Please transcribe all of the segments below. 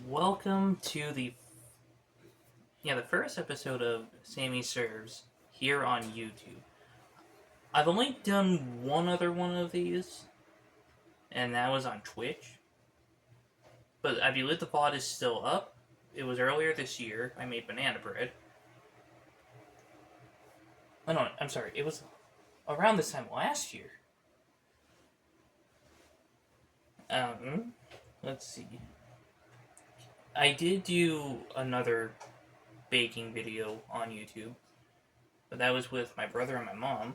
Welcome to the first episode of Sammy Serves here on YouTube. I've only done one other one of these, and that was on Twitch. But I believe the VOD is still up. It was earlier this year. I made banana bread. Oh no, I'm sorry. It was around this time last year. Let's see. I did do another baking video on YouTube, but that was with my brother and my mom.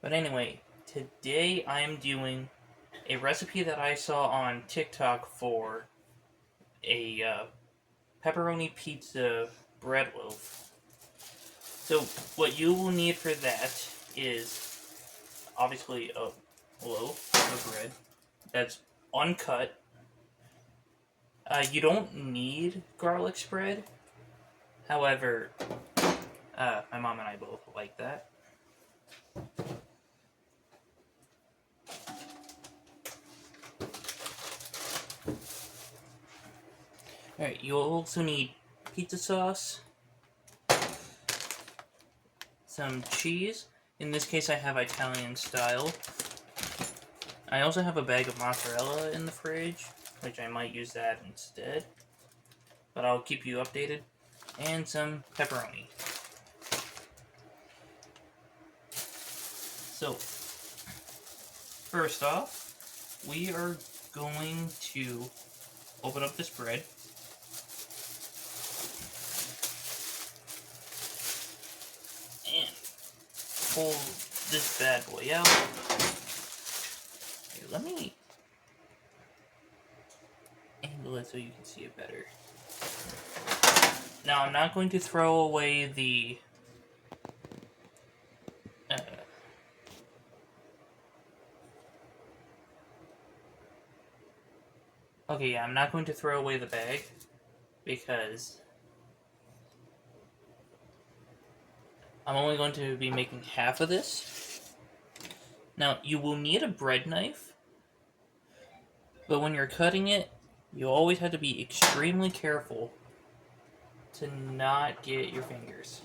But anyway, today I'm doing a recipe that I saw on TikTok for a pepperoni pizza bread loaf. So what you will need for that is obviously a loaf of bread that's uncut. You don't need garlic spread. However, my mom and I both like that. Alright, you'll also need pizza sauce, some cheese. In this case, I have Italian style. I also have a bag of mozzarella in the fridge, which I might use that instead. But I'll keep you updated. And some pepperoni. So, first off, we are going to open up this bread. And pull this bad boy out. Here, let me angle it so you can see it better. Now, I'm not going to throw away the okay, yeah, I'm not going to throw away the bag because I'm only going to be making half of this. Now, you will need a bread knife, but when you're cutting it, you always have to be extremely careful to not get your fingers.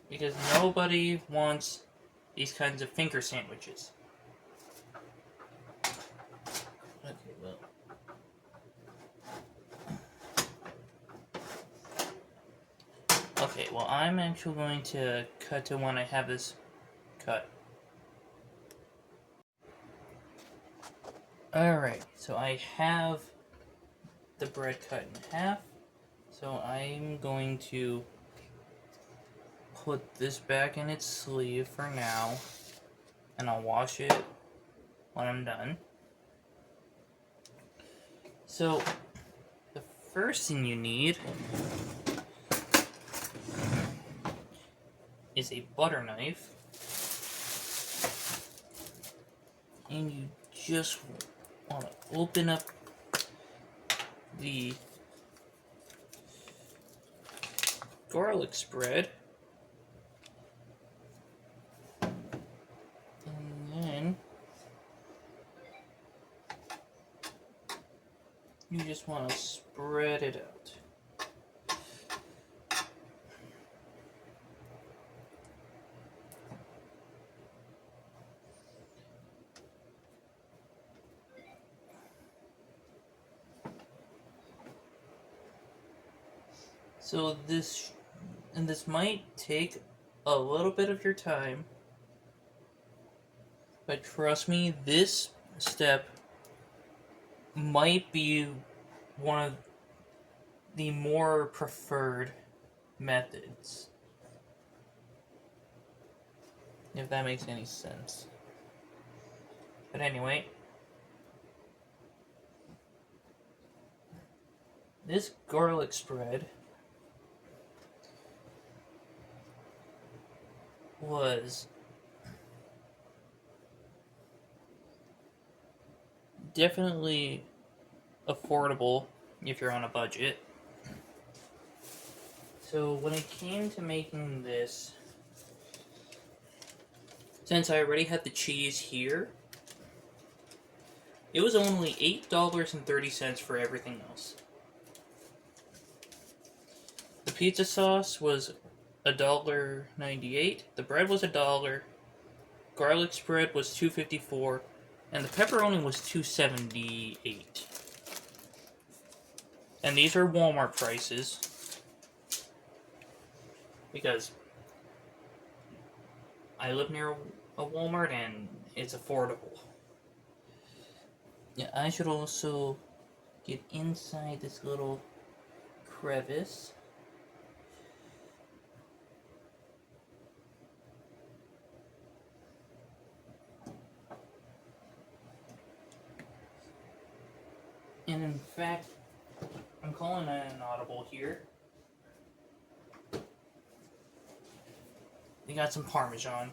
Because nobody wants these kinds of finger sandwiches. Okay, well. Okay, well, I'm actually going to cut to when I have this cut. Alright, so I have the bread cut in half. So I'm going to put this back in its sleeve for now. And I'll wash it when I'm done. So, the first thing you need is a butter knife. And you just want to open up the garlic spread. And then you just want to spread it out. So this might take a little bit of your time, but trust me, this step might be one of the more preferred methods, if that makes any sense. But anyway, this garlic spread was definitely affordable if you're on a budget. So when it came to making this, Since I already had the cheese here, it was only $8.30 for everything else. The pizza sauce was $1.98. The bread was $1. Garlic spread was $2.54, and the pepperoni was $2.78. And these are Walmart prices because I live near a Walmart and it's affordable. Yeah, I should also get inside this little crevice. And in fact, I'm calling an audible here. We got some Parmesan.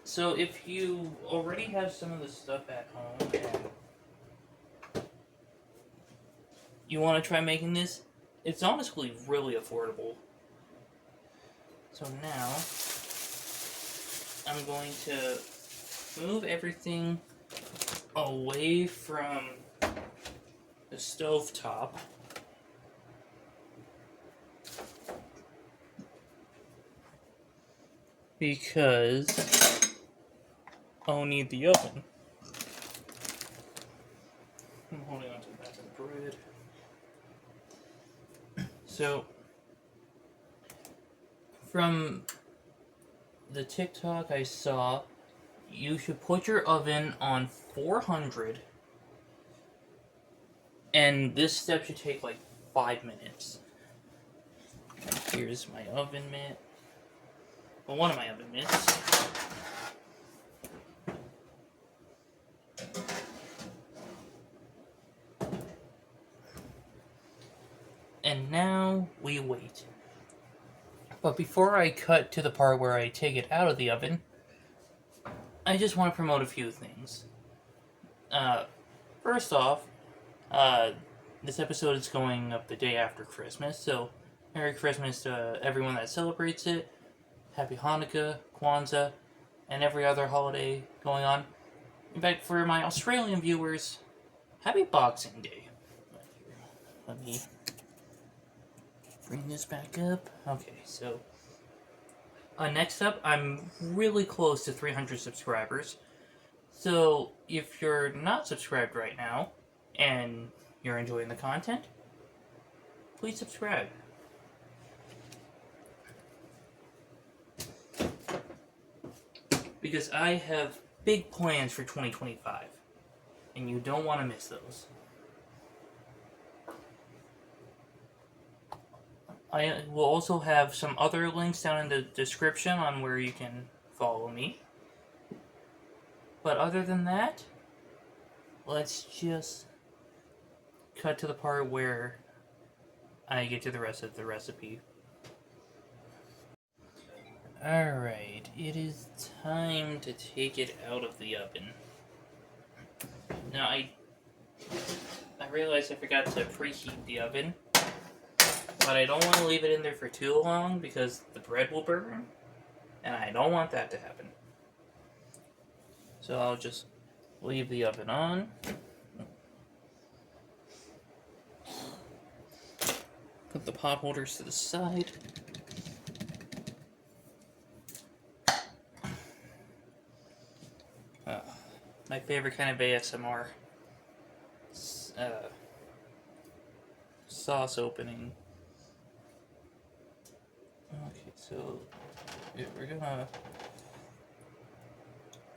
So if you already have some of the stuff at home and you want to try making this, it's honestly really affordable. So now I'm going to move everything away from the stovetop. Because I'll need the oven. I'm holding on to the back of the bread. So, from the TikTok I saw, you should put your oven on 400, and this step should take like 5 minutes. Here's my oven mitt. Well, one of my oven mitts. And now we wait. But before I cut to the part where I take it out of the oven, I just want to promote a few things. First off, this episode is going up the day after Christmas, so Merry Christmas to everyone that celebrates it. Happy Hanukkah, Kwanzaa, and every other holiday going on. In fact, for my Australian viewers, Happy Boxing Day. Let me bring this back up. Okay, so next up, I'm really close to 300 subscribers. So if you're not subscribed right now and you're enjoying the content, please subscribe. Because I have big plans for 2025, and you don't want to miss those. I will also have some other links down in the description on where you can follow me. But other than that, let's just cut to the part where I get to the rest of the recipe. Alright, it is time to take it out of the oven. Now I realized I forgot to preheat the oven, but I don't want to leave it in there for too long because the bread will burn, and I don't want that to happen. So I'll just leave the oven on. Put the pot holders to the side. My favorite kind of ASMR. Sauce opening. Okay, so we're gonna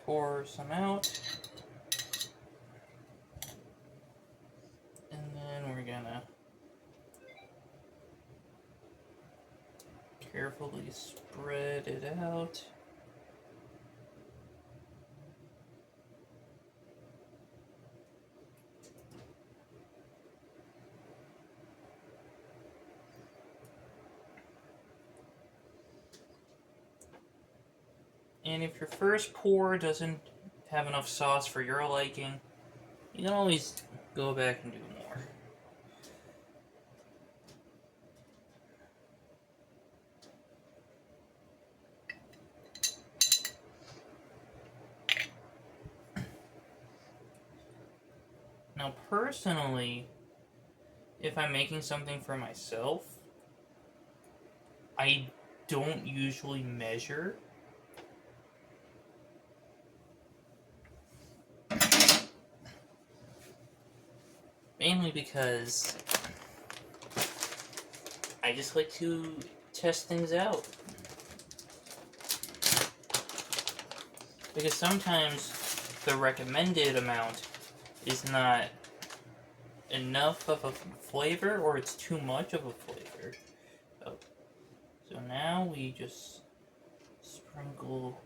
pour some out. And then we're gonna carefully spread it out. And if your first pour doesn't have enough sauce for your liking, You can always go back and do more. Now, personally, if I'm making something for myself, I don't usually measure. Mainly because I just like to test things out. Because sometimes the recommended amount is not enough of a flavor, or it's too much of a flavor. So now we just sprinkle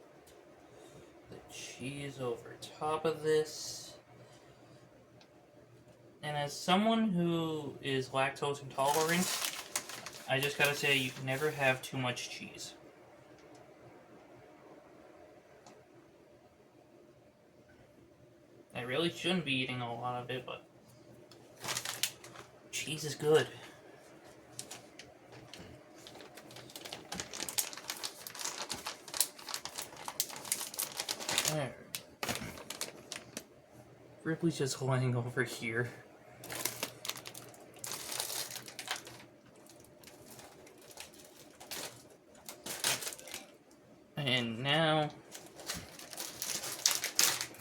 the cheese over top of this. And as someone who is lactose intolerant, I just gotta say, you can never have too much cheese. I really shouldn't be eating a lot of it, but cheese is good. There. Ripley's just laying over here. And now,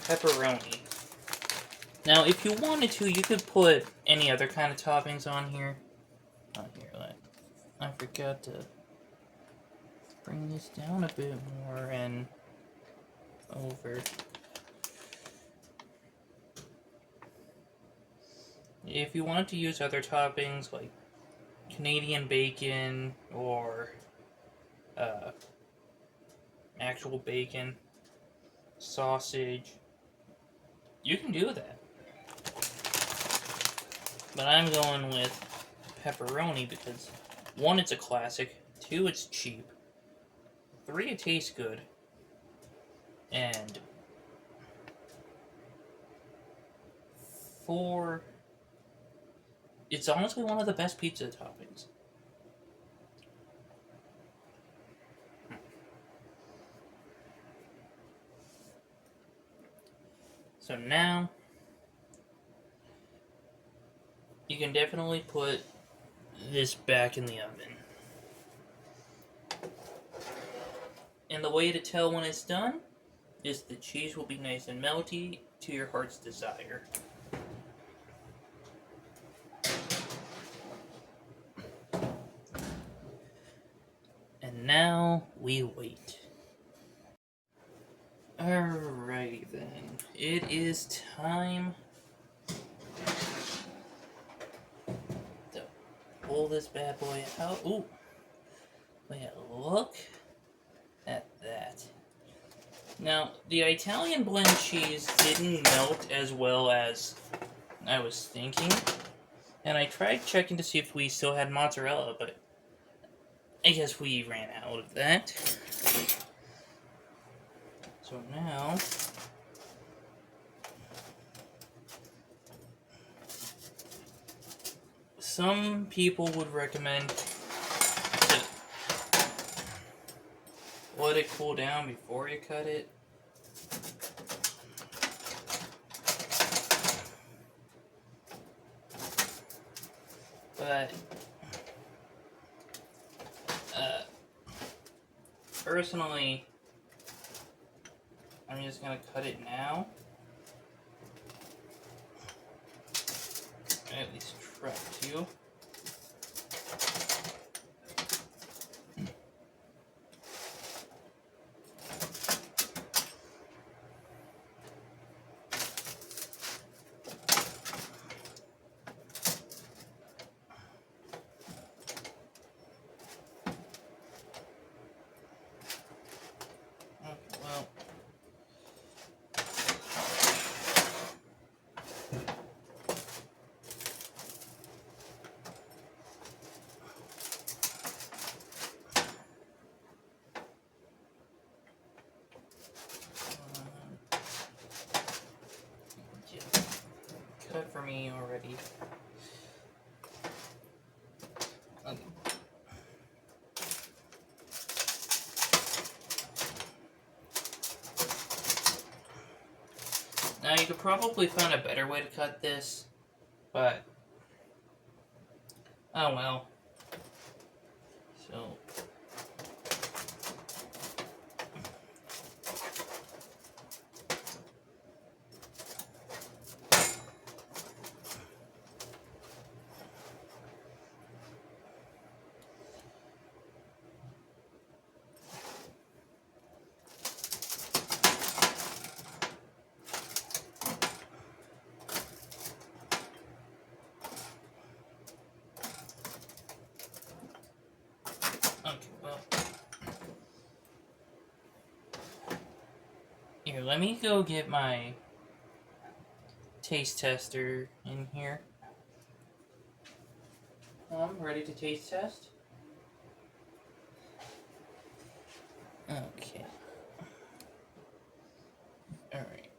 pepperoni. Now, if you wanted to, you could put any other kind of toppings on here. I forgot to bring this down a bit more and over. If you wanted to use other toppings like Canadian bacon or actual bacon, sausage, you can do that. But I'm going with pepperoni because 1, it's a classic, 2, it's cheap, 3, it tastes good, and 4, it's honestly one of the best pizza toppings. So now, you can definitely put this back in the oven. And the way to tell when it's done is the cheese will be nice and melty to your heart's desire. And now we wait. Alrighty then. It is time to pull this bad boy out. Ooh. Yeah, look at that. Now, the Italian blend cheese didn't melt as well as I was thinking. And I tried checking to see if we still had mozzarella, but I guess we ran out of that. So now, some people would recommend to let it cool down before you cut it. But personally, I'm just gonna cut it now. At least try to. already. Okay. Now you could probably find a better way to cut this, but oh well. So okay, well. Here, let me go get my taste tester in here. I'm ready to taste test. Okay. Alright.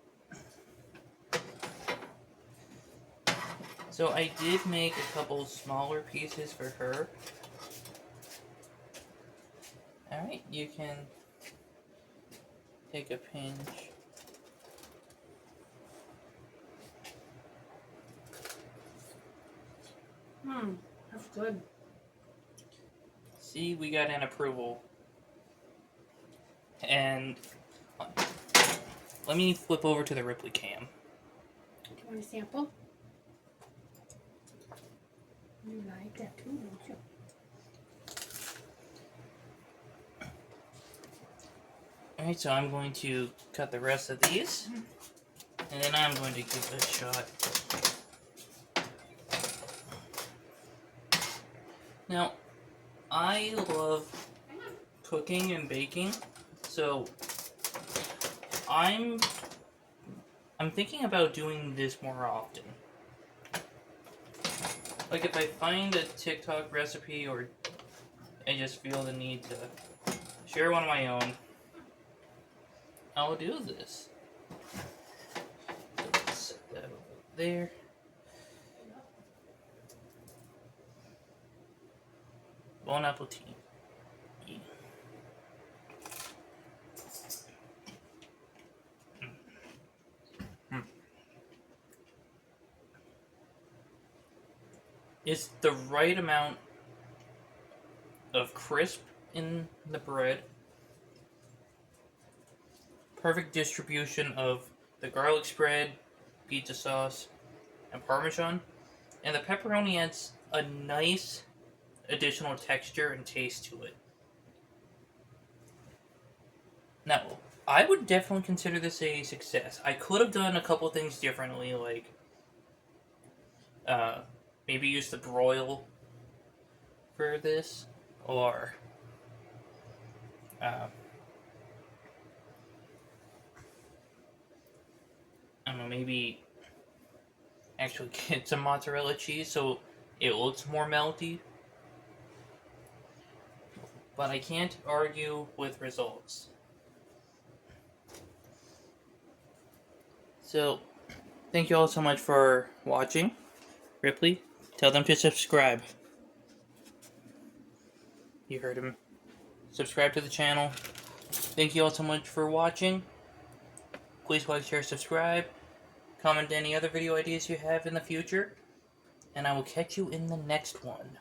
So I did make a couple smaller pieces for her. Alright, you can take a pinch. That's good. See, we got an approval. And let me flip over to the Ripley cam. Do you want a sample? You like that too, don't you? Alright, so I'm going to cut the rest of these. And then I'm going to give it a shot. Now, I love cooking and baking, so I'm thinking about doing this more often. Like if I find a TikTok recipe or I just feel the need to share one of my own, I'll do this. So let's set that over there. Bon appetit. It's the right amount of crisp in the bread. Perfect distribution of the garlic spread, pizza sauce, and Parmesan. And the pepperoni adds a nice additional texture and taste to it. Now, I would definitely consider this a success. I could have done a couple things differently, like maybe use the broil for this, or I don't know, maybe actually get some mozzarella cheese so it looks more melty. But I can't argue with results. So, thank you all so much for watching. Ripley, tell them to subscribe. You heard him. Subscribe to the channel. Thank you all so much for watching. Please like, share, subscribe. Comment any other video ideas you have in the future. And I will catch you in the next one.